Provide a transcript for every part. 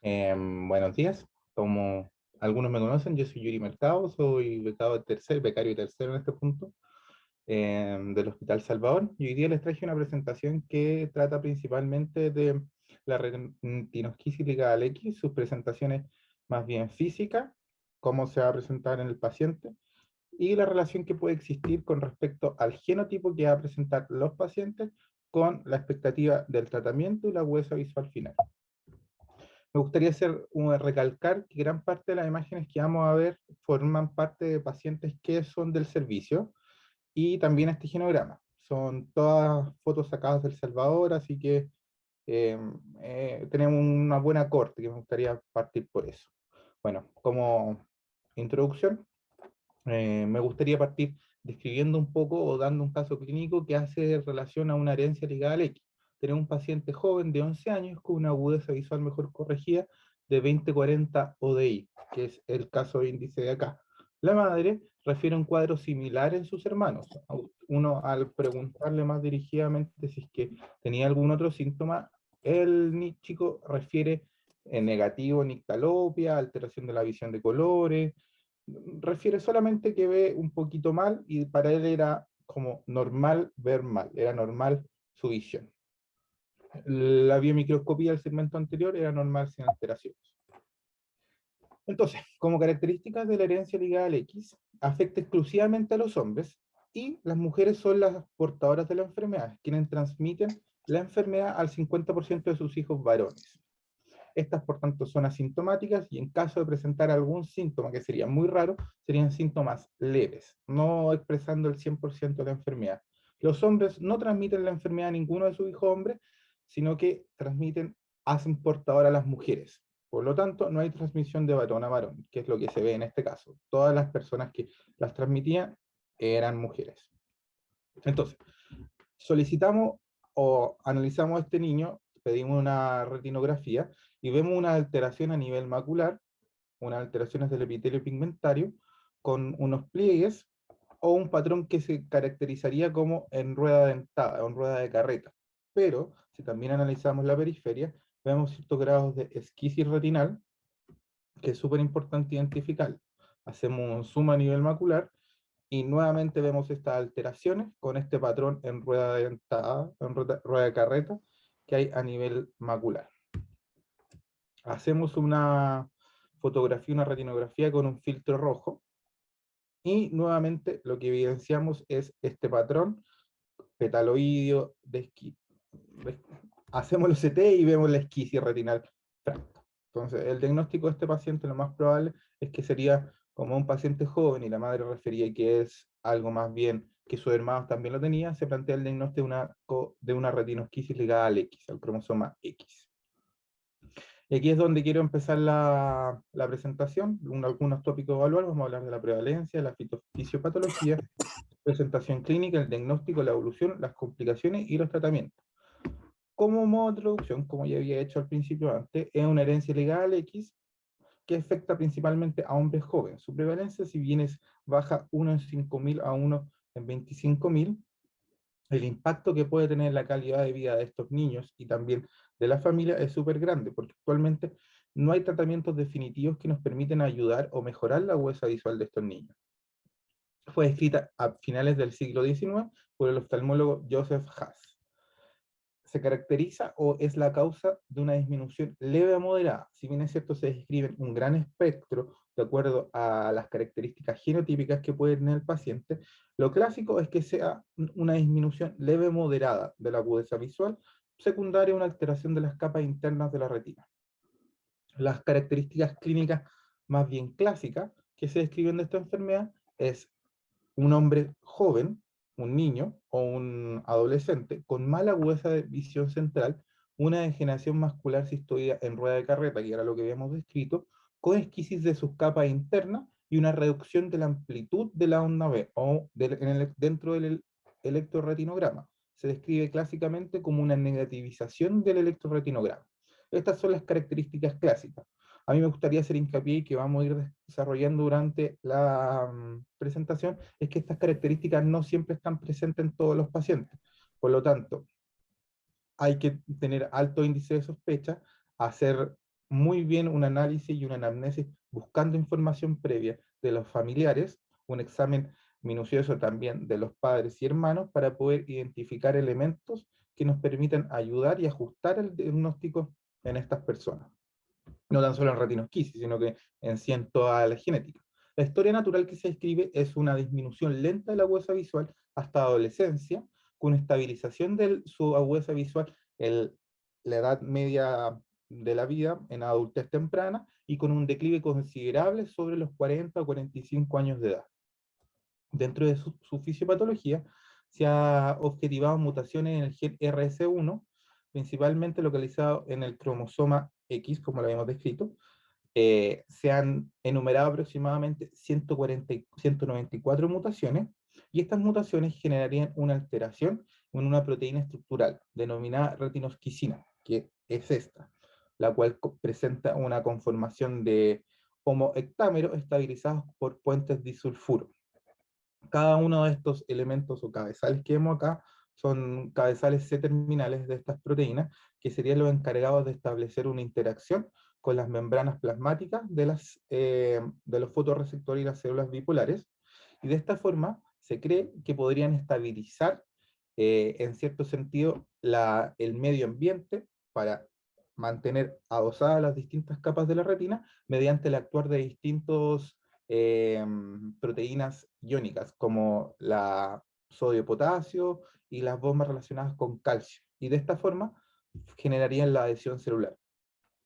Buenos días, como algunos me conocen, yo soy Yuri Mercado, soy becario de tercero en este punto, del Hospital Salvador, y hoy día les traje una presentación que trata principalmente de la retinosquisis ligada al X, sus presentaciones más bien físicas, cómo se va a presentar en el paciente, y la relación que puede existir con respecto al genotipo que va a presentar los pacientes con la expectativa del tratamiento y la agudeza visual final. Me gustaría recalcar que gran parte de las imágenes que vamos a ver forman parte de pacientes que son del servicio y también este genograma. Son todas fotos sacadas del Salvador, así que eh, tenemos una buena corte que me gustaría partir por eso. Bueno, como introducción, me gustaría partir describiendo un poco o dando un caso clínico que hace relación a una herencia ligada al X. Tenemos un paciente joven de 11 años con una agudeza visual mejor corregida de 20-40 ODI, que es el caso índice de acá. La madre refiere un cuadro similar en sus hermanos. Uno, al preguntarle más dirigidamente si es que tenía algún otro síntoma, el chico refiere en negativo nictalopia, alteración de la visión de colores, refiere solamente que ve un poquito mal y para él era como normal ver mal, era normal su visión. La biomicroscopía del segmento anterior era normal sin alteraciones. Entonces, como características de la herencia ligada al X, afecta exclusivamente a los hombres y las mujeres son las portadoras de la enfermedad, quienes transmiten la enfermedad al 50% de sus hijos varones. Estas, por tanto, son asintomáticas y en caso de presentar algún síntoma, que sería muy raro, serían síntomas leves, no expresando el 100% de la enfermedad. Los hombres no transmiten la enfermedad a ninguno de sus hijos hombres, sino que hacen portador a las mujeres. Por lo tanto, no hay transmisión de varón a varón, que es lo que se ve en este caso. Todas las personas que las transmitían eran mujeres. Entonces, solicitamos o analizamos a este niño, pedimos una retinografía y vemos una alteración a nivel macular, unas alteraciones del epitelio pigmentario, con unos pliegues o un patrón que se caracterizaría como en rueda dentada o en rueda de carreta. Pero, si también analizamos la periferia, vemos ciertos grados de esquisis retinal, que es súper importante identificar. Hacemos un zoom a nivel macular y nuevamente vemos estas alteraciones con este patrón en rueda dentada, en rueda de carreta que hay a nivel macular. Hacemos una fotografía, una retinografía con un filtro rojo y nuevamente lo que evidenciamos es este patrón petaloideo de esquí. Hacemos los CT y vemos la esquisis retinal fracta. Entonces, el diagnóstico de este paciente lo más probable es que sería como un paciente joven y la madre refería que es algo más bien que sus hermanos también lo tenían, se plantea el diagnóstico de una retinosquisis ligada al X, al cromosoma X. Y aquí es donde quiero empezar la presentación, algunos tópicos a evaluar. Vamos a hablar de la prevalencia, la fisiopatología, presentación clínica, el diagnóstico, la evolución, las complicaciones y los tratamientos. Como modo de introducción, como ya había hecho al principio antes, es una herencia legal X que afecta principalmente a hombres jóvenes. Su prevalencia, si bien es baja 1 en 5.000 a 1 en 25.000, el impacto que puede tener la calidad de vida de estos niños y también de la familia es súper grande, porque actualmente no hay tratamientos definitivos que nos permiten ayudar o mejorar la agudeza visual de estos niños. Fue escrita a finales del siglo XIX por el oftalmólogo Joseph Haas. Se caracteriza o es la causa de una disminución leve a moderada. Si bien es cierto, se describe un gran espectro de acuerdo a las características genotípicas que puede tener el paciente, lo clásico es que sea una disminución leve moderada de la agudeza visual, secundaria a una alteración de las capas internas de la retina. Las características clínicas más bien clásicas que se describen de esta enfermedad es un hombre joven, un niño o un adolescente con mala agudeza de visión central, una degeneración muscular cistoidea en rueda de carreta, que era lo que habíamos descrito, con esquisis de sus capas internas y una reducción de la amplitud de la onda B o dentro del electroretinograma. Se describe clásicamente como una negativización del electroretinograma. Estas son las características clásicas. A mí me gustaría hacer hincapié y que vamos a ir desarrollando durante la presentación, es que estas características no siempre están presentes en todos los pacientes. Por lo tanto, hay que tener alto índice de sospecha, hacer muy bien un análisis y una anamnesis buscando información previa de los familiares, un examen minucioso también de los padres y hermanos para poder identificar elementos que nos permitan ayudar y ajustar el diagnóstico en estas personas. No tan solo en retinosquisis, sino que en sí en toda la genética. La historia natural que se describe es una disminución lenta de la agudeza visual hasta adolescencia, con estabilización de su agudeza visual en la edad media de la vida, en adultez temprana, y con un declive considerable sobre los 40 o 45 años de edad. Dentro de su fisiopatología, se ha objetivado mutaciones en el gen RS1, principalmente localizado en el cromosoma X, como lo habíamos descrito. Se han enumerado aproximadamente 194 mutaciones, y estas mutaciones generarían una alteración en una proteína estructural denominada retinosquisina, que es esta, la cual presenta una conformación de homohectámeros estabilizados por puentes disulfuro. Cada uno de estos elementos o cabezales que vemos acá son cabezales C-terminales de estas proteínas, que serían los encargados de establecer una interacción con las membranas plasmáticas de los fotorreceptores y las células bipolares, y de esta forma se cree que podrían estabilizar en cierto sentido el medio ambiente para mantener adosadas las distintas capas de la retina mediante el actuar de distintos proteínas iónicas, como la sodio-potasio y las bombas relacionadas con calcio. Y de esta forma generarían la adhesión celular.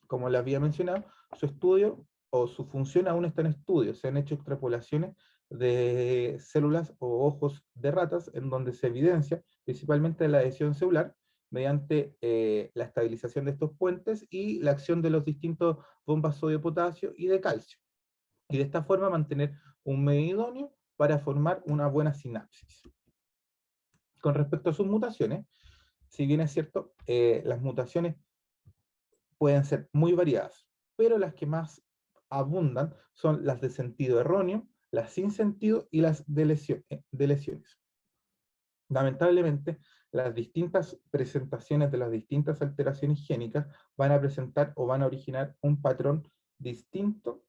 Como les había mencionado, su estudio o su función aún está en estudio. Se han hecho extrapolaciones de células o ojos de ratas en donde se evidencia principalmente la adhesión celular mediante la estabilización de estos puentes y la acción de los distintos bombas sodio-potasio y de calcio, y de esta forma mantener un medio idóneo para formar una buena sinapsis. Con respecto a sus mutaciones, si bien es cierto, las mutaciones pueden ser muy variadas, pero las que más abundan son las de sentido erróneo, las sin sentido y las de lesiones. Lamentablemente, las distintas presentaciones de las distintas alteraciones génicas van a presentar o van a originar un patrón distinto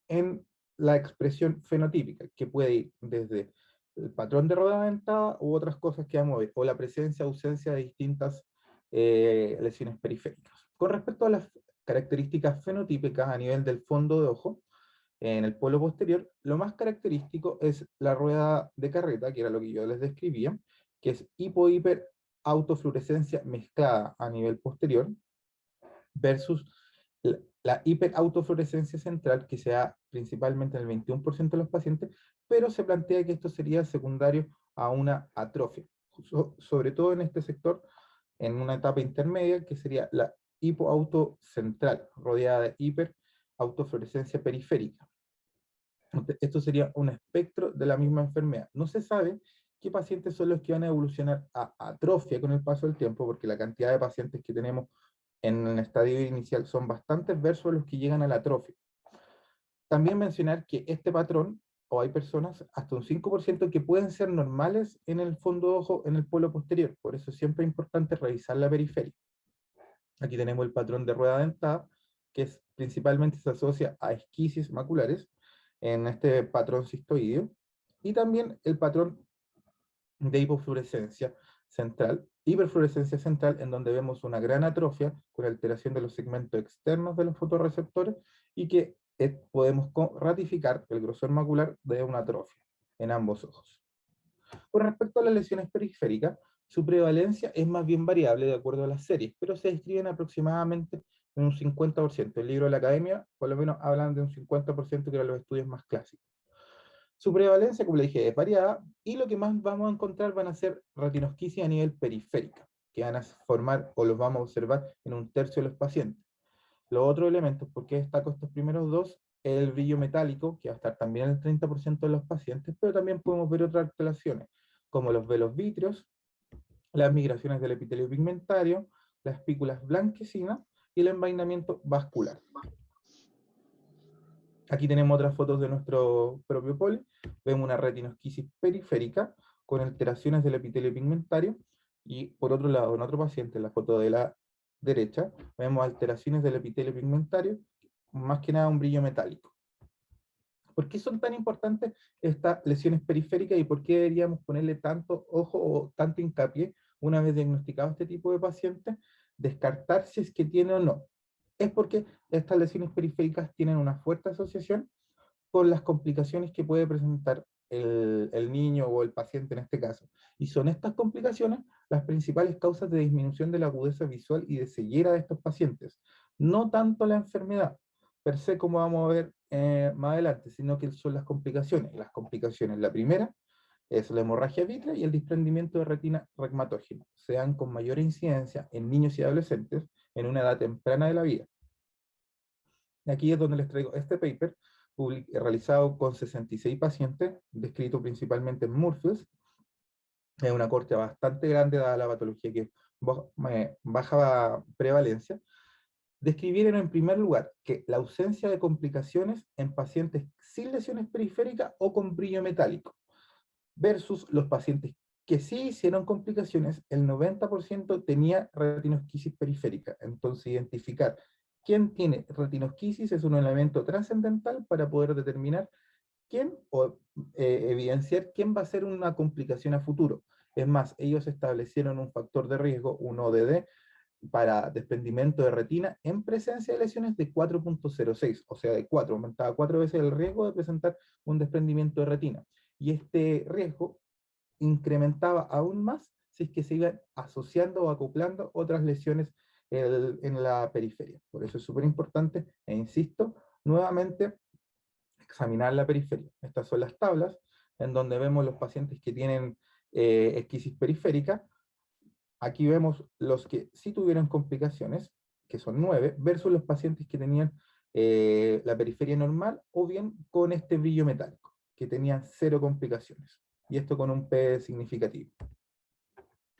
en la expresión fenotípica, que puede ir desde el patrón de rodada dentada u otras cosas que vamos a ver, o la presencia o ausencia de distintas lesiones periféricas. Con respecto a las características fenotípicas a nivel del fondo de ojo, en el polo posterior, lo más característico es la rueda de carreta, que era lo que yo les describía, que es hipo-hiper autofluorescencia mezclada a nivel posterior, versus la hiperautofluorescencia central, que se da principalmente en el 21% de los pacientes, pero se plantea que esto sería secundario a una atrofia, sobre todo en este sector, en una etapa intermedia, que sería la hipoautocentral, rodeada de hiperautofluorescencia periférica. Esto sería un espectro de la misma enfermedad. No se sabe qué pacientes son los que van a evolucionar a atrofia con el paso del tiempo, porque la cantidad de pacientes que tenemos en el estadio inicial son bastantes versus los que llegan a la atrofia. También mencionar que este patrón, o hay personas, hasta un 5% que pueden ser normales en el fondo de ojo, en el polo posterior. Por eso siempre es importante revisar la periferia. Aquí tenemos el patrón de rueda dentada, que principalmente se asocia a esquisis maculares, en este patrón cistoideo, y también el patrón de hiperfluorescencia central, en donde vemos una gran atrofia con alteración de los segmentos externos de los fotorreceptores, y que podemos ratificar el grosor macular de una atrofia en ambos ojos. Con respecto a las lesiones periféricas, su prevalencia es más bien variable de acuerdo a las series, pero se describen aproximadamente en un 50%. El libro de la academia, por lo menos, hablan de un 50%, que eran los estudios más clásicos. Su prevalencia, como le dije, es variada, y lo que más vamos a encontrar van a ser retinosquisis a nivel periférica, que van a formar o los vamos a observar en un tercio de los pacientes. Los otros elementos, ¿por qué destaco estos primeros dos? El brillo metálico, que va a estar también en el 30% de los pacientes, pero también podemos ver otras alteraciones, como los velos vítreos, las migraciones del epitelio pigmentario, las espículas blanquecinas y el envainamiento vascular. Aquí tenemos otras fotos de nuestro propio poli. Vemos una retinosquisis periférica con alteraciones del epitelio pigmentario, y por otro lado, en otro paciente, la foto de la derecha, vemos alteraciones del epitelio pigmentario, más que nada un brillo metálico. ¿Por qué son tan importantes estas lesiones periféricas y por qué deberíamos ponerle tanto ojo o tanto hincapié una vez diagnosticado este tipo de pacientes, descartar si es que tiene o no? Es porque estas lesiones periféricas tienen una fuerte asociación con las complicaciones que puede presentar el niño o el paciente en este caso. Y son estas complicaciones las principales causas de disminución de la agudeza visual y de ceguera de estos pacientes. No tanto la enfermedad per se, como vamos a ver más adelante, sino que son las complicaciones. Las complicaciones, la primera es la hemorragia vítrea y el desprendimiento de retina regmatógena. Se dan con mayor incidencia en niños y adolescentes en una edad temprana de la vida. Y aquí es donde les traigo este paper, realizado con 66 pacientes, descrito principalmente en Moorfields. Es una corte bastante grande dada la patología que es baja prevalencia. Describieron en primer lugar que la ausencia de complicaciones en pacientes sin lesiones periféricas o con brillo metálico, versus los pacientes que sí hicieron complicaciones, el 90% tenía retinosquisis periférica. Entonces, identificar quién tiene retinosquisis es un elemento trascendental para poder determinar quién o evidenciar quién va a ser una complicación a futuro. Es más, ellos establecieron un factor de riesgo, un ODD, para desprendimiento de retina en presencia de lesiones de 4.06, o sea, de 4, aumentaba 4 veces el riesgo de presentar un desprendimiento de retina. Y este riesgo incrementaba aún más si es que se iban asociando o acoplando otras lesiones en la periferia. Por eso es súper importante, e insisto, nuevamente, examinar la periferia. Estas son las tablas en donde vemos los pacientes que tienen esquisis periférica. Aquí vemos los que sí tuvieron complicaciones, que son 9, versus los pacientes que tenían la periferia normal o bien con este brillo metálico, que tenían 0 complicaciones. Y esto con un P significativo.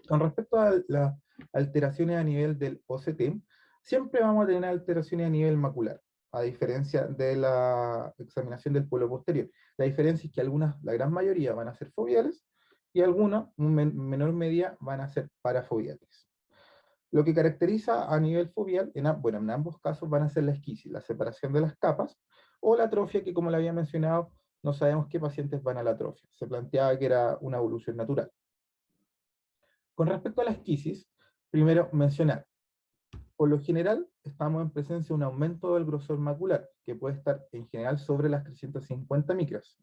Con respecto a las alteraciones a nivel del OCT, siempre vamos a tener alteraciones a nivel macular, a diferencia de la examinación del polo posterior. La diferencia es que algunas, la gran mayoría, van a ser foveales, y algunas, en menor medida, van a ser parafoveales. Lo que caracteriza a nivel foveal, bueno, en ambos casos van a ser la esquisis, la separación de las capas, o la atrofia, que como le había mencionado, no sabemos qué pacientes van a la atrofia. Se planteaba que era una evolución natural. Con respecto a la esquisis, primero mencionar, por lo general estamos en presencia de un aumento del grosor macular, que puede estar en general sobre las 350 micras.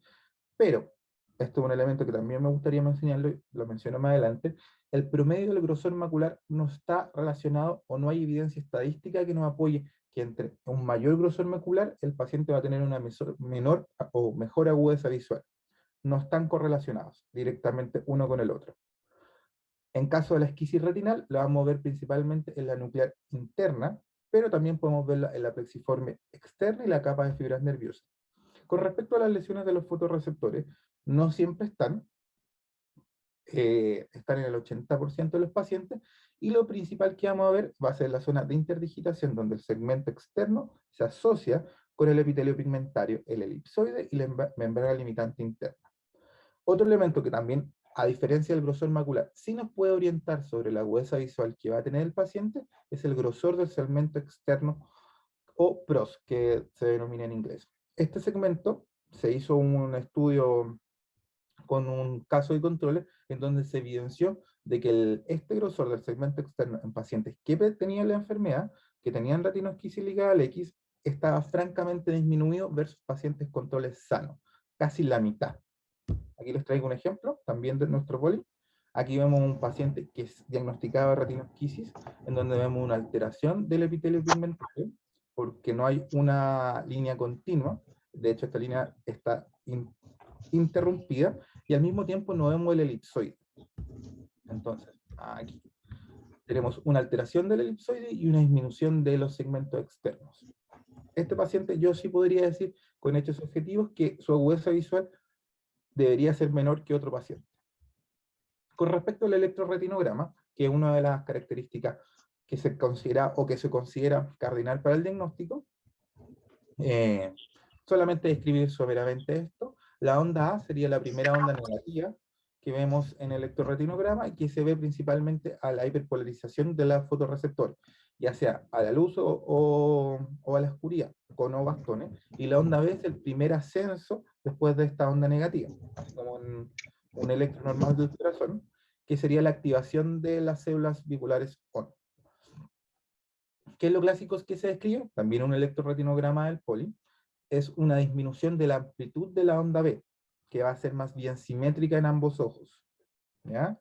Pero, esto es un elemento que también me gustaría mencionarlo, y lo menciono más adelante, el promedio del grosor macular no está relacionado o no hay evidencia estadística que nos apoye que entre un mayor grosor macular el paciente va a tener una menor o mejor agudeza visual. No están correlacionados directamente uno con el otro. En caso de la esquisis retinal, la vamos a ver principalmente en la nuclear interna, pero también podemos verla en la plexiforme externa y la capa de fibras nerviosas. Con respecto a las lesiones de los fotorreceptores, no siempre están en el 80% de los pacientes, y lo principal que vamos a ver va a ser la zona de interdigitación, donde el segmento externo se asocia con el epitelio pigmentario, el elipsoide y la membrana limitante interna. Otro elemento que también, a diferencia del grosor macular, sí nos puede orientar sobre la agudeza visual que va a tener el paciente, es el grosor del segmento externo, o PROS, que se denomina en inglés. Este segmento se hizo un estudio con un caso de controles en donde se evidenció de que este grosor del segmento externo en pacientes que tenían la enfermedad, que tenían retinosquisis ligada al X, estaba francamente disminuido versus pacientes controles sanos, casi la mitad. Aquí les traigo un ejemplo, también de nuestro poli. Aquí vemos un paciente que es diagnosticado de retinosquisis, en donde vemos una alteración del epitelio pigmentario, porque no hay una línea continua. De hecho, esta línea está interrumpida, y al mismo tiempo no vemos el elipsoide. Entonces, aquí tenemos una alteración del elipsoide y una disminución de los segmentos externos. Este paciente, yo sí podría decir, con hechos objetivos, que su agudeza visual debería ser menor que otro paciente. Con respecto al electroretinograma, que es una de las características que se considera o que se considera cardinal para el diagnóstico, solamente describir someramente esto. La onda A sería la primera onda negativa que vemos en el electroretinograma y que se ve principalmente a la hiperpolarización de la fotorreceptor. ya sea a la luz o a la oscuridad, con o bastones, y la onda B es el primer ascenso después de esta onda negativa, así como un electro normal del corazón, que sería la activación de las células bipolares ON. ¿Qué es lo clásico que se describe? También un electroretinograma del poli, es una disminución de la amplitud de la onda B, que va a ser más bien simétrica en ambos ojos. ¿Ya?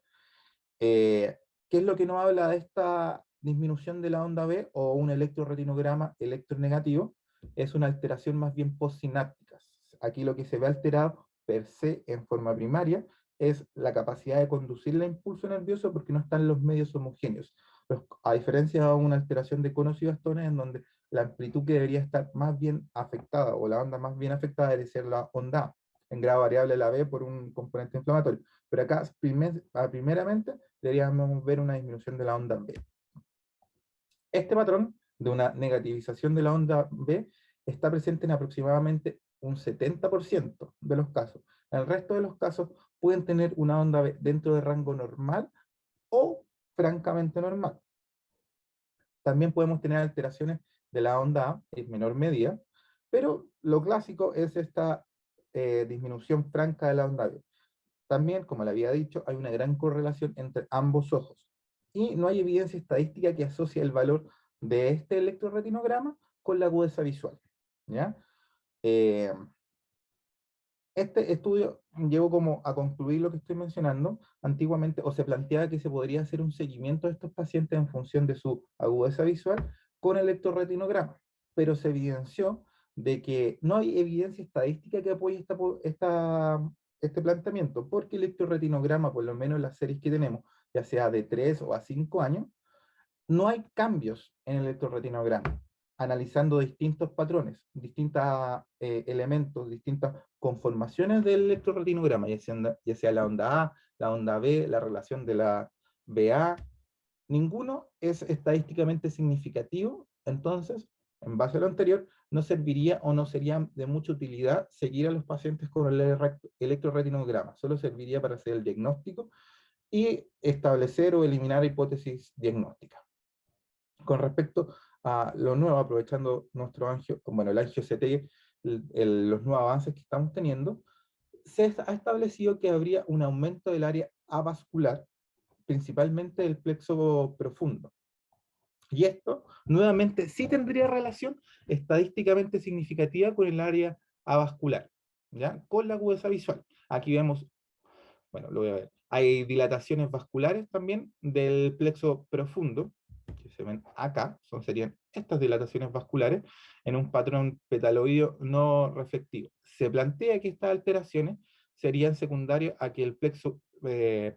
¿Qué es lo que nos habla de esta disminución de la onda B o un electroretinograma electronegativo? Es una alteración más bien postsináptica. Aquí lo que se ve alterado per se en forma primaria es la capacidad de conducir el impulso nervioso porque no están los medios homogéneos. A diferencia de una alteración de conos y bastones en donde la amplitud que debería estar más bien afectada o la onda más bien afectada debería ser la onda A, en grado variable la B por un componente inflamatorio. Pero acá primeramente deberíamos ver una disminución de la onda B. Este patrón de una negativización de la onda B está presente en aproximadamente un 70% de los casos. El resto de los casos pueden tener una onda B dentro del rango normal o francamente normal. También podemos tener alteraciones de la onda A en menor medida, pero lo clásico es esta disminución franca de la onda B. También, como le había dicho, hay una gran correlación entre ambos ojos. Y no hay evidencia estadística que asocie el valor de este electroretinograma con la agudeza visual. ¿Ya? Eh, este estudio llevó como a concluir lo que estoy mencionando. Antiguamente, o se planteaba que se podría hacer un seguimiento de estos pacientes en función de su agudeza visual con electroretinograma, pero se evidenció de que no hay evidencia estadística que apoye este planteamiento, porque el electroretinograma, por lo menos en las series que tenemos, ya sea de 3 o a 5 años, no hay cambios en el electroretinograma, analizando distintos patrones, distintos elementos, distintas conformaciones del electroretinograma, ya sea la onda A, la onda B, la relación de la BA, ninguno es estadísticamente significativo. Entonces, en base a lo anterior, no serviría o no sería de mucha utilidad seguir a los pacientes con el electroretinograma, solo serviría para hacer el diagnóstico y establecer o eliminar hipótesis diagnósticas. Con respecto a lo nuevo, aprovechando nuestro angio, bueno, el angio-CT, los nuevos avances que estamos teniendo, se ha establecido que habría un aumento del área avascular, principalmente del plexo profundo. Y esto, nuevamente, sí tendría relación estadísticamente significativa con el área avascular, ¿ya? Con la agudeza visual. Aquí vemos, bueno, lo voy a ver. Hay dilataciones vasculares también del plexo profundo, que se ven acá, serían estas dilataciones vasculares, en un patrón petaloideo no reflectivo. Se plantea que estas alteraciones serían secundarias a que el plexo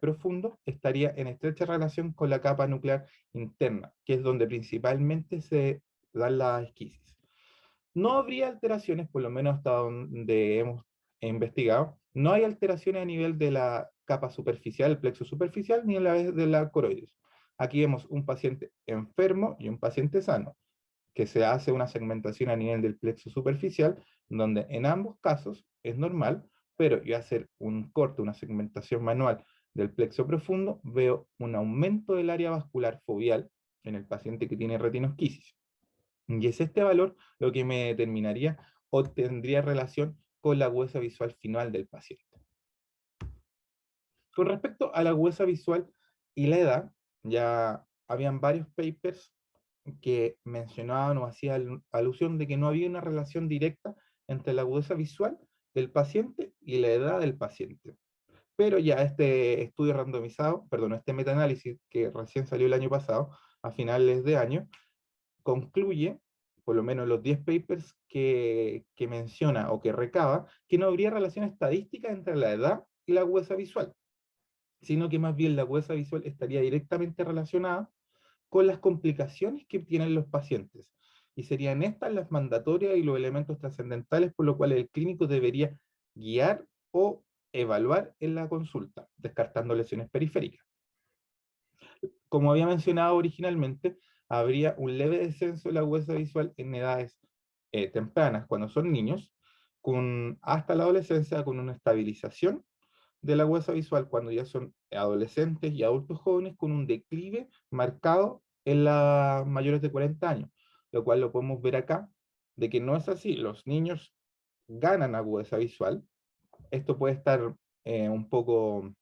profundo estaría en estrecha relación con la capa nuclear interna, que es donde principalmente se dan las esquisis. No habría alteraciones, por lo menos hasta donde hemos investigado, no hay alteraciones a nivel de la capa superficial, el plexo superficial, ni a la vez de la coroides. Aquí vemos un paciente enfermo y un paciente sano, que se hace una segmentación a nivel del plexo superficial, donde en ambos casos es normal, pero yo hacer un corte, una segmentación manual del plexo profundo, veo un aumento del área vascular foveal en el paciente que tiene retinosquisis. Y es este valor lo que me determinaría o tendría relación con la agudeza visual final del paciente. Con respecto a la agudeza visual y la edad, ya habían varios papers que mencionaban o hacían alusión de que no había una relación directa entre la agudeza visual del paciente y la edad del paciente. Pero ya este estudio randomizado, perdón, este metaanálisis que recién salió el año pasado, a finales de año, concluye, por lo menos los 10 papers que menciona o que recaba, que no habría relación estadística entre la edad y la agudeza visual, sino que más bien la agudeza visual estaría directamente relacionada con las complicaciones que tienen los pacientes. Y serían estas las mandatorias y los elementos trascendentales por los cuales el clínico debería guiar o evaluar en la consulta, descartando lesiones periféricas. Como había mencionado originalmente, habría un leve descenso de la agudeza visual en edades tempranas, cuando son niños, hasta la adolescencia, con una estabilización de la agudeza visual cuando ya son adolescentes y adultos jóvenes, con un declive marcado en las mayores de 40 años, lo cual lo podemos ver acá, de que no es así. Los niños ganan agudeza visual. Esto puede estar un poco,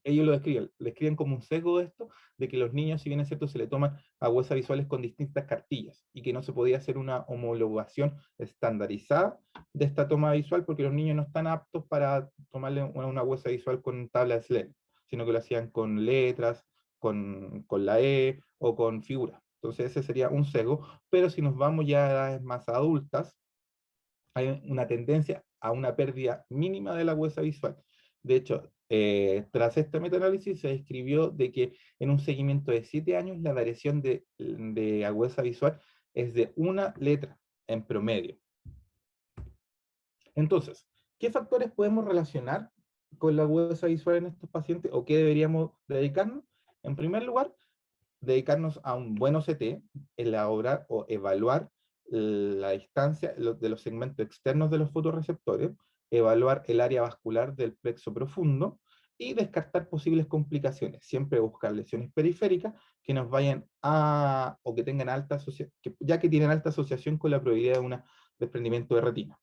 ellos lo describen como un sesgo de esto, de que los niños, si bien es cierto, se le toman agudezas visuales con distintas cartillas, y que no se podía hacer una homologación estandarizada de esta toma visual, porque los niños no están aptos para tomarle una agudeza visual con tablas LED, sino que lo hacían con letras, con la E, o con figuras. Entonces ese sería un sesgo, pero si nos vamos ya a edades más adultas, hay una tendencia a una pérdida mínima de la agudeza visual. De hecho, tras este metaanálisis se describió de que en un seguimiento de 7 años la variación de agudeza visual es de una letra en promedio. Entonces, ¿qué factores podemos relacionar con la agudeza visual en estos pacientes o qué deberíamos dedicarnos? En primer lugar, dedicarnos a un buen OCT, elaborar o evaluar la distancia de los segmentos externos de los fotorreceptores, evaluar el área vascular del plexo profundo y descartar posibles complicaciones. Siempre buscar lesiones periféricas que nos vayan a, o que tengan alta asociación, ya que tienen alta asociación con la probabilidad de un desprendimiento de retina.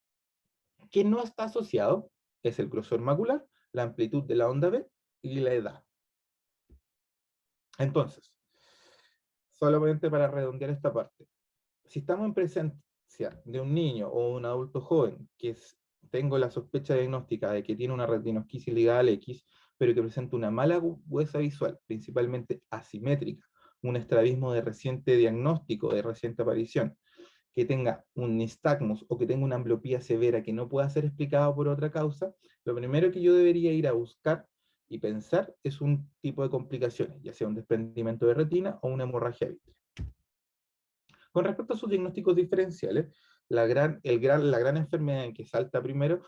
¿Qué no está asociado? Es el grosor macular, la amplitud de la onda B y la edad. Entonces, solamente para redondear esta parte, si estamos en presencia de un niño o un adulto joven tengo la sospecha diagnóstica de que tiene una retinosquisis ligada al X, pero que presenta una mala agudeza visual, principalmente asimétrica, un estrabismo de reciente diagnóstico, de reciente aparición, que tenga un nistagmus o que tenga una ambliopía severa que no pueda ser explicado por otra causa, lo primero que yo debería ir a buscar y pensar es un tipo de complicaciones, ya sea un desprendimiento de retina o una hemorragia vítrea. Con respecto a sus diagnósticos diferenciales, la gran enfermedad en que salta primero,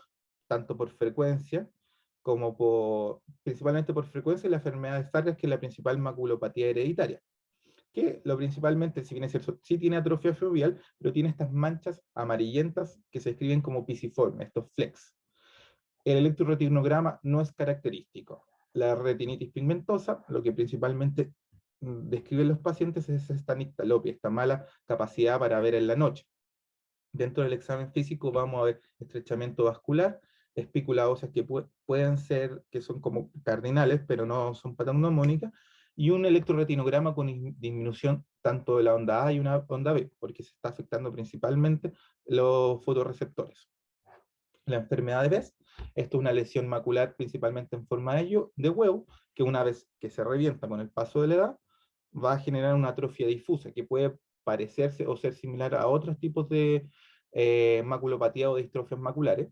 tanto por frecuencia como principalmente por frecuencia, es la enfermedad de Stargardt, que es la principal maculopatía hereditaria, que lo principalmente, si bien es cierto, sí tiene atrofia foveal, pero tiene estas manchas amarillentas que se describen como pisiformes, estos flecks. El electroretinograma no es característico. La retinitis pigmentosa, lo que principalmente describen los pacientes es esta nictalopia, esta mala capacidad para ver en la noche. Dentro del examen físico vamos a ver estrechamiento vascular, espículas óseas que pueden ser, que son como cardinales, pero no son patognomónicas, y un electroretinograma con disminución tanto de la onda A y una onda B, porque se está afectando principalmente los fotorreceptores. La enfermedad de Best, esto es una lesión macular principalmente en forma de huevo, que una vez que se revienta con el paso de la edad, va a generar una atrofia difusa, que puede parecerse o ser similar a otros tipos de maculopatía o distrofias maculares,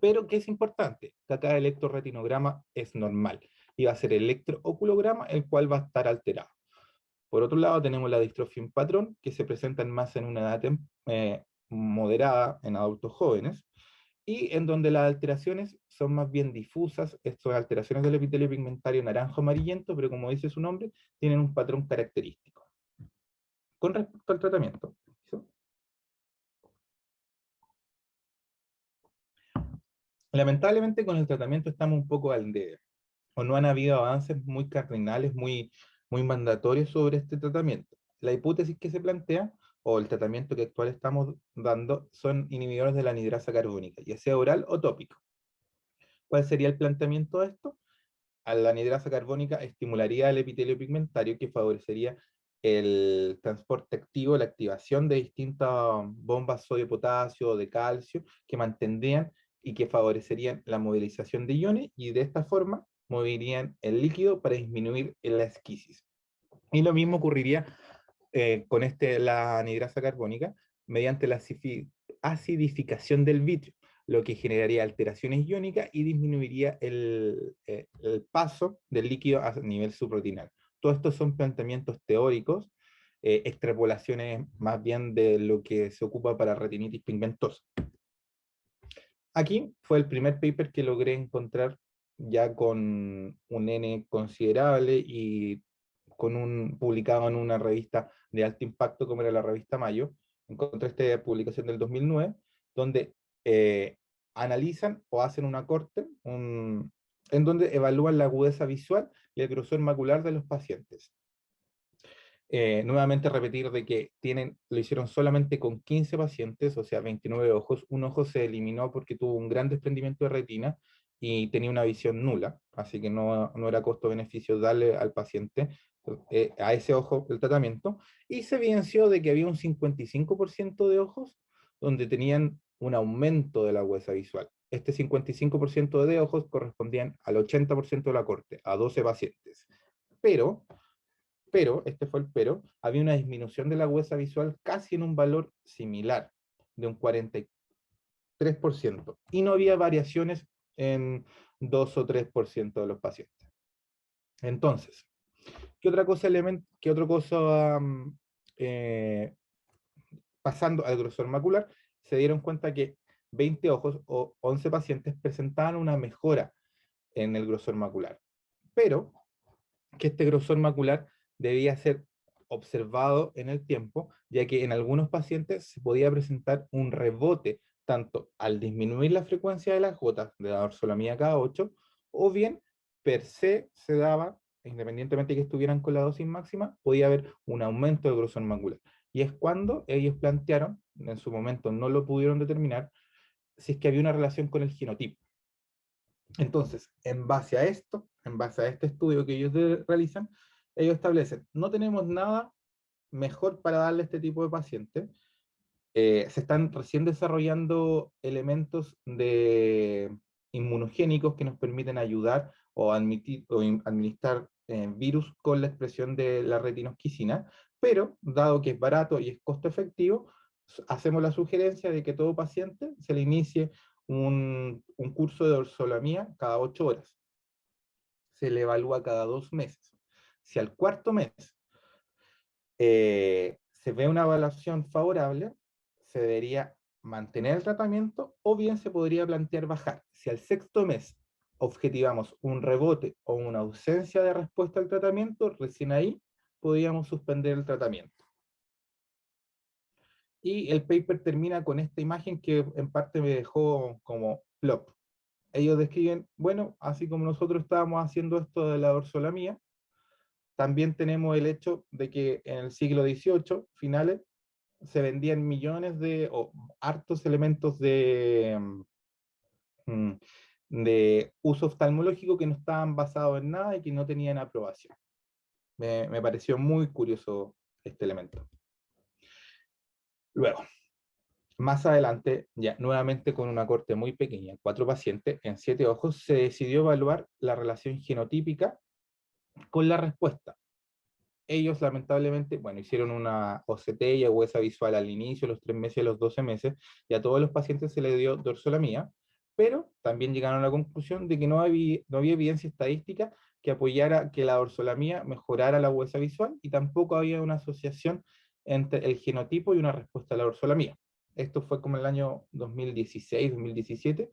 pero que es importante, que acá el electroretinograma es normal, y va a ser el electrooculograma el cual va a estar alterado. Por otro lado, tenemos la distrofia en patrón, que se presentan más en una edad moderada en adultos jóvenes, y en donde las alteraciones son más bien difusas, estas alteraciones del epitelio pigmentario naranjo-amarillento, pero como dice su nombre, tienen un patrón característico. Con respecto al tratamiento, ¿sí? Lamentablemente con el tratamiento estamos un poco al debe, o no han habido avances muy cardinales, muy mandatorios sobre este tratamiento. La hipótesis que se plantea, o el tratamiento que actual estamos dando, son inhibidores de la anidrasa carbónica, ya sea oral o tópico. ¿Cuál sería el planteamiento de esto? A la anidrasa carbónica estimularía el epitelio pigmentario, que favorecería el transporte activo, la activación de distintas bombas sodio-potasio o de calcio que mantendrían y que favorecerían la movilización de iones, y de esta forma moverían el líquido para disminuir la esquisis. Y lo mismo ocurriría con la anhidrasa carbónica mediante la acidificación del vitrio, lo que generaría alteraciones iónicas y disminuiría el paso del líquido a nivel subretinal. Todo esto son planteamientos teóricos, extrapolaciones más bien de lo que se ocupa para retinitis pigmentosa. Aquí fue el primer paper que logré encontrar ya con un N considerable y publicado en una revista de alto impacto como era la revista Mayo. Encontré esta publicación del 2009, donde analizan o hacen una corte en donde evalúan la agudeza visual y el grosor macular de los pacientes. Nuevamente repetir de que lo hicieron solamente con 15 pacientes, o sea, 29 ojos. Un ojo se eliminó porque tuvo un gran desprendimiento de retina y tenía una visión nula, así que no era costo-beneficio darle al paciente a ese ojo el tratamiento. Y se evidenció de que había un 55% de ojos donde tenían un aumento de la agudeza visual. Este 55% de ojos correspondían al 80% de la corte, a 12 pacientes. Pero este fue el pero, había una disminución de la agudeza visual casi en un valor similar, de un 43%, y no había variaciones en 2 o 3% de los pacientes. Entonces, qué otra cosa pasando al grosor macular? Se dieron cuenta que 20 ojos o 11 pacientes presentaban una mejora en el grosor macular, pero que este grosor macular debía ser observado en el tiempo, ya que en algunos pacientes se podía presentar un rebote, tanto al disminuir la frecuencia de las gotas de la dorsolamía cada 8, o bien per se daba, independientemente de que estuvieran con la dosis máxima, podía haber un aumento del grosor macular. Y es cuando ellos plantearon, en su momento no lo pudieron determinar, si es que había una relación con el genotipo. Entonces, en base a esto, en base a este estudio que ellos realizan, ellos establecen, no tenemos nada mejor para darle a este tipo de pacientes. Se están recién desarrollando elementos inmunogénicos que nos permiten ayudar o administrar virus con la expresión de la retinosquisina, pero dado que es barato y es costo efectivo, hacemos la sugerencia de que todo paciente se le inicie un curso de dorsolamía cada 8 horas. Se le evalúa cada 2 meses. Si al cuarto mes se ve una evaluación favorable, se debería mantener el tratamiento o bien se podría plantear bajar. Si al sexto mes objetivamos un rebote o una ausencia de respuesta al tratamiento, recién ahí podríamos suspender el tratamiento. Y el paper termina con esta imagen que en parte me dejó como plop. Ellos describen, bueno, así como nosotros estábamos haciendo esto de la dorsolamía, también tenemos el hecho de que en el siglo XVIII, finales, se vendían millones o hartos elementos mm, de uso oftalmológico que no estaban basados en nada y que no tenían aprobación. Me pareció muy curioso este elemento. Luego, más adelante, ya nuevamente con una corte muy pequeña, 4 pacientes en 7 ojos, se decidió evaluar la relación genotípica con la respuesta. Ellos lamentablemente, bueno, hicieron una OCT y agudeza visual al inicio, los 3 meses y los 12 meses, y a todos los pacientes se les dio dorsolamía, pero también llegaron a la conclusión de que no había evidencia estadística que apoyara que la dorsolamía mejorara la agudeza visual, y tampoco había una asociación entre el genotipo y una respuesta a la dorsolamía. Esto fue como en el año 2016, 2017,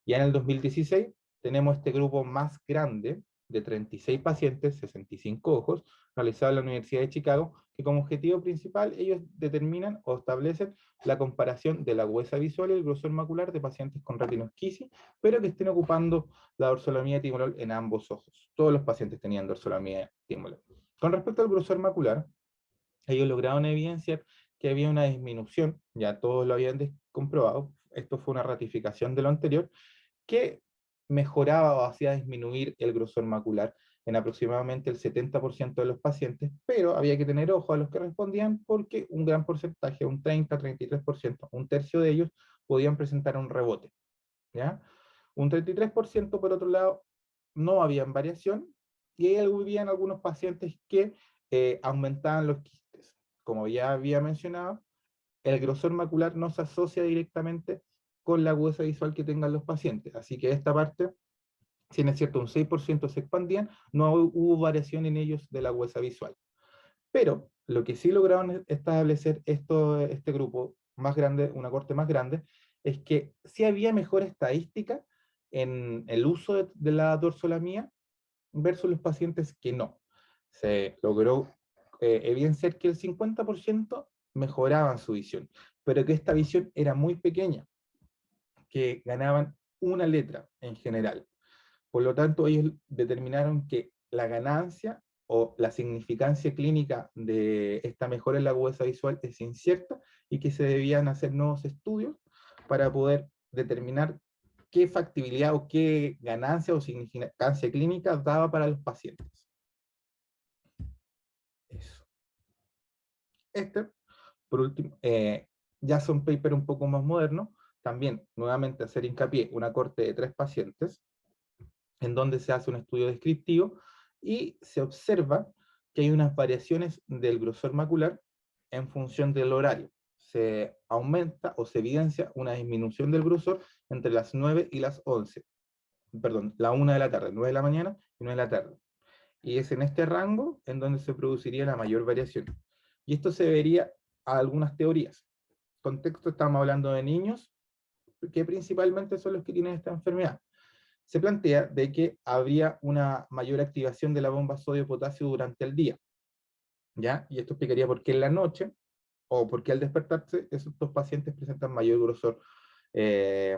y en el 2016 tenemos este grupo más grande de 36 pacientes, 65 ojos, realizado en la Universidad de Chicago, que como objetivo principal ellos determinan o establecen la comparación de la agudeza visual y el grosor macular de pacientes con retinosquisis, pero que estén ocupando la dorsolamía timolol en ambos ojos. Todos los pacientes tenían dorsolamía timolol. Con respecto al grosor macular, ellos lograron evidenciar que había una disminución, ya todos lo habían comprobado, esto fue una ratificación de lo anterior, que mejoraba o hacía disminuir el grosor macular en aproximadamente el 70% de los pacientes, pero había que tener ojo a los que respondían porque un gran porcentaje, un 30-33%, un tercio de ellos podían presentar un rebote. ¿Ya? Un 33% por otro lado no habían variación y habían algunos pacientes que aumentaban los quistes. Como ya había mencionado, el grosor macular no se asocia directamente con la agudeza visual que tengan los pacientes. Así que esta parte, si es cierto, un 6% se expandían, no hubo variación en ellos de la agudeza visual. Pero lo que sí lograron establecer este grupo más grande, una corte más grande, es que sí había mejor estadística en el uso de la dorsolamía versus los pacientes que no. Se logró evidenciar que el 50% mejoraban su visión, pero que esta visión era muy pequeña, que ganaban una letra en general. Por lo tanto, ellos determinaron que la ganancia o la significancia clínica de esta mejora en la agudeza visual es incierta y que se debían hacer nuevos estudios para poder determinar qué factibilidad o qué ganancia o significancia clínica daba para los pacientes. Eso. Este, por último, ya son papers un poco más modernos, también nuevamente hacer hincapié, una corte de 3 pacientes, en donde se hace un estudio descriptivo y se observa que hay unas variaciones del grosor macular en función del horario. Se aumenta o se evidencia una disminución del grosor entre las 9 y las 11, perdón, la 1 de la tarde, 9 de la mañana y 9 de la tarde. Y es en este rango en donde se produciría la mayor variación. Y esto se debería a algunas teorías. Contexto, estamos hablando de niños, que principalmente son los que tienen esta enfermedad. Se plantea de que habría una mayor activación de la bomba sodio-potasio durante el día, ¿ya? Y esto explicaría por qué en la noche, o por qué al despertarse, esos dos pacientes presentan mayor grosor eh,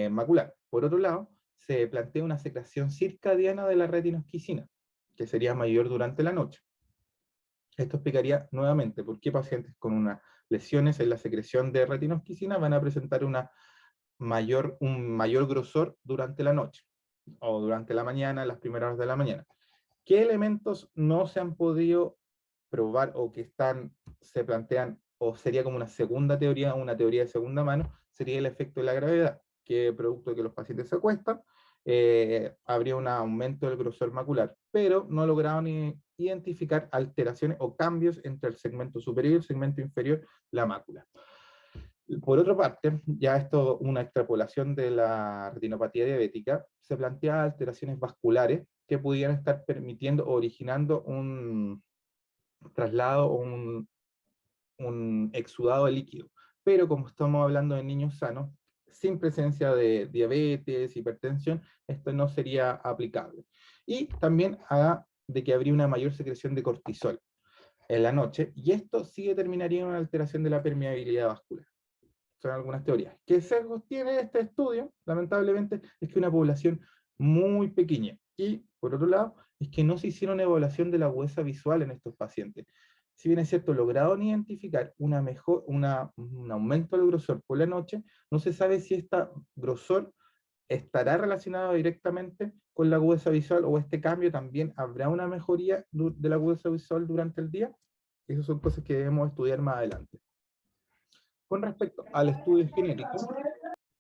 macular. Por otro lado, se plantea una secreción circadiana de la retinosquisina, que sería mayor durante la noche. Esto explicaría nuevamente por qué pacientes con unas lesiones en la secreción de retinosquisina van a presentar un mayor grosor durante la noche, o durante la mañana, las primeras horas de la mañana. ¿Qué elementos no se han podido probar o que se plantean, o sería como una segunda teoría, una teoría de segunda mano, sería el efecto de la gravedad, que producto de que los pacientes se acuestan, habría un aumento del grosor macular, pero no lograron identificar alteraciones o cambios entre el segmento superior y el segmento inferior, la mácula. Por otra parte, ya esto, una extrapolación de la retinopatía diabética, se plantea alteraciones vasculares que pudieran estar permitiendo o originando un traslado o un exudado de líquido. Pero como estamos hablando de niños sanos, sin presencia de diabetes, hipertensión, esto no sería aplicable. Y también haga de que habría una mayor secreción de cortisol en la noche, y esto sí determinaría una alteración de la permeabilidad vascular. Son algunas teorías. ¿Qué sesgos tiene este estudio? Lamentablemente es que una población muy pequeña. Y, por otro lado, es que no se hicieron evaluación de la agudeza visual en estos pacientes. Si bien es cierto, lograron identificar un aumento del grosor por la noche, no se sabe si este grosor estará relacionado directamente con la agudeza visual o este cambio también habrá una mejoría de la agudeza visual durante el día. Esas son cosas que debemos estudiar más adelante. Con respecto al estudio genético,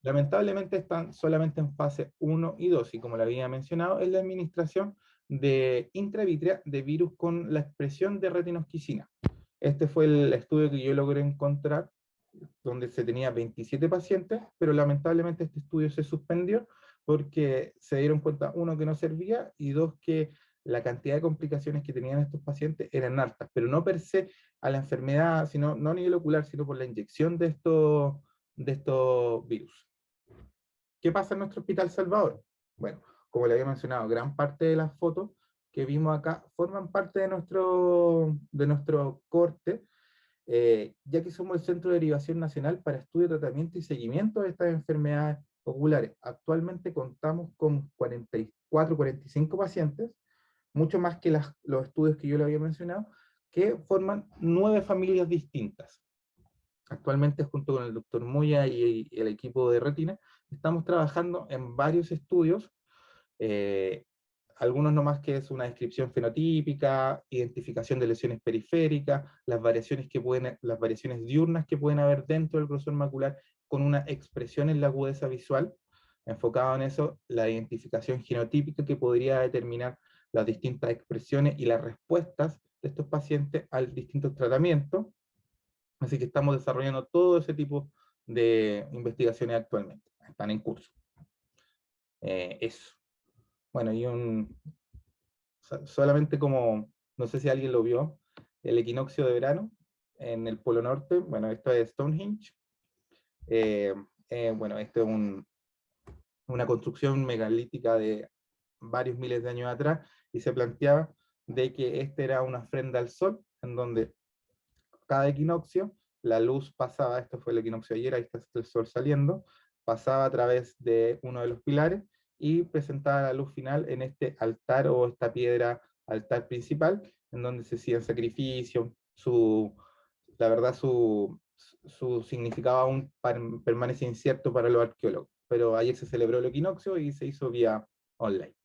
lamentablemente están solamente en fase 1 y 2, y como le había mencionado, es la administración de intravítrea de virus con la expresión de retinosquisina. Este fue el estudio que yo logré encontrar, donde se tenía 27 pacientes, pero lamentablemente este estudio se suspendió porque se dieron cuenta, uno, que no servía, y dos, que la cantidad de complicaciones que tenían estos pacientes eran altas, pero no per se a la enfermedad, sino, no a nivel ocular, sino por la inyección de estos virus. ¿Qué pasa en nuestro Hospital Salvador? Bueno, como le había mencionado, gran parte de las fotos que vimos acá forman parte de nuestro corte, ya que somos el Centro de Derivación Nacional para Estudio, Tratamiento y Seguimiento de estas enfermedades oculares. Actualmente contamos con 44, 45 pacientes, mucho más que los estudios que yo le había mencionado, que forman 9 familias distintas. Actualmente, junto con el doctor Moya y el equipo de retina, estamos trabajando en varios estudios, eh, algunos no más que es una descripción fenotípica, identificación de lesiones periféricas, las variaciones diurnas que pueden haber dentro del grosor macular, con una expresión en la agudeza visual, enfocado en eso, la identificación genotípica que podría determinar las distintas expresiones y las respuestas de estos pacientes al distintos tratamientos. Así que estamos desarrollando todo ese tipo de investigaciones actualmente. Están en curso. Eso. Bueno, solamente como, no sé si alguien lo vio, el equinoccio de verano en el Polo Norte. Bueno, esto es Stonehenge. Bueno, esto es una construcción megalítica de varios miles de años atrás, y se planteaba de que esta era una ofrenda al sol, en donde cada equinoccio, la luz pasaba, esto fue el equinoccio de ayer, ahí está el sol saliendo, pasaba a través de uno de los pilares y presentaba la luz final en este altar o esta piedra altar principal, en donde se hacían sacrificios, la verdad su significado aún permanece incierto para los arqueólogos, pero ayer se celebró el equinoccio y se hizo vía online.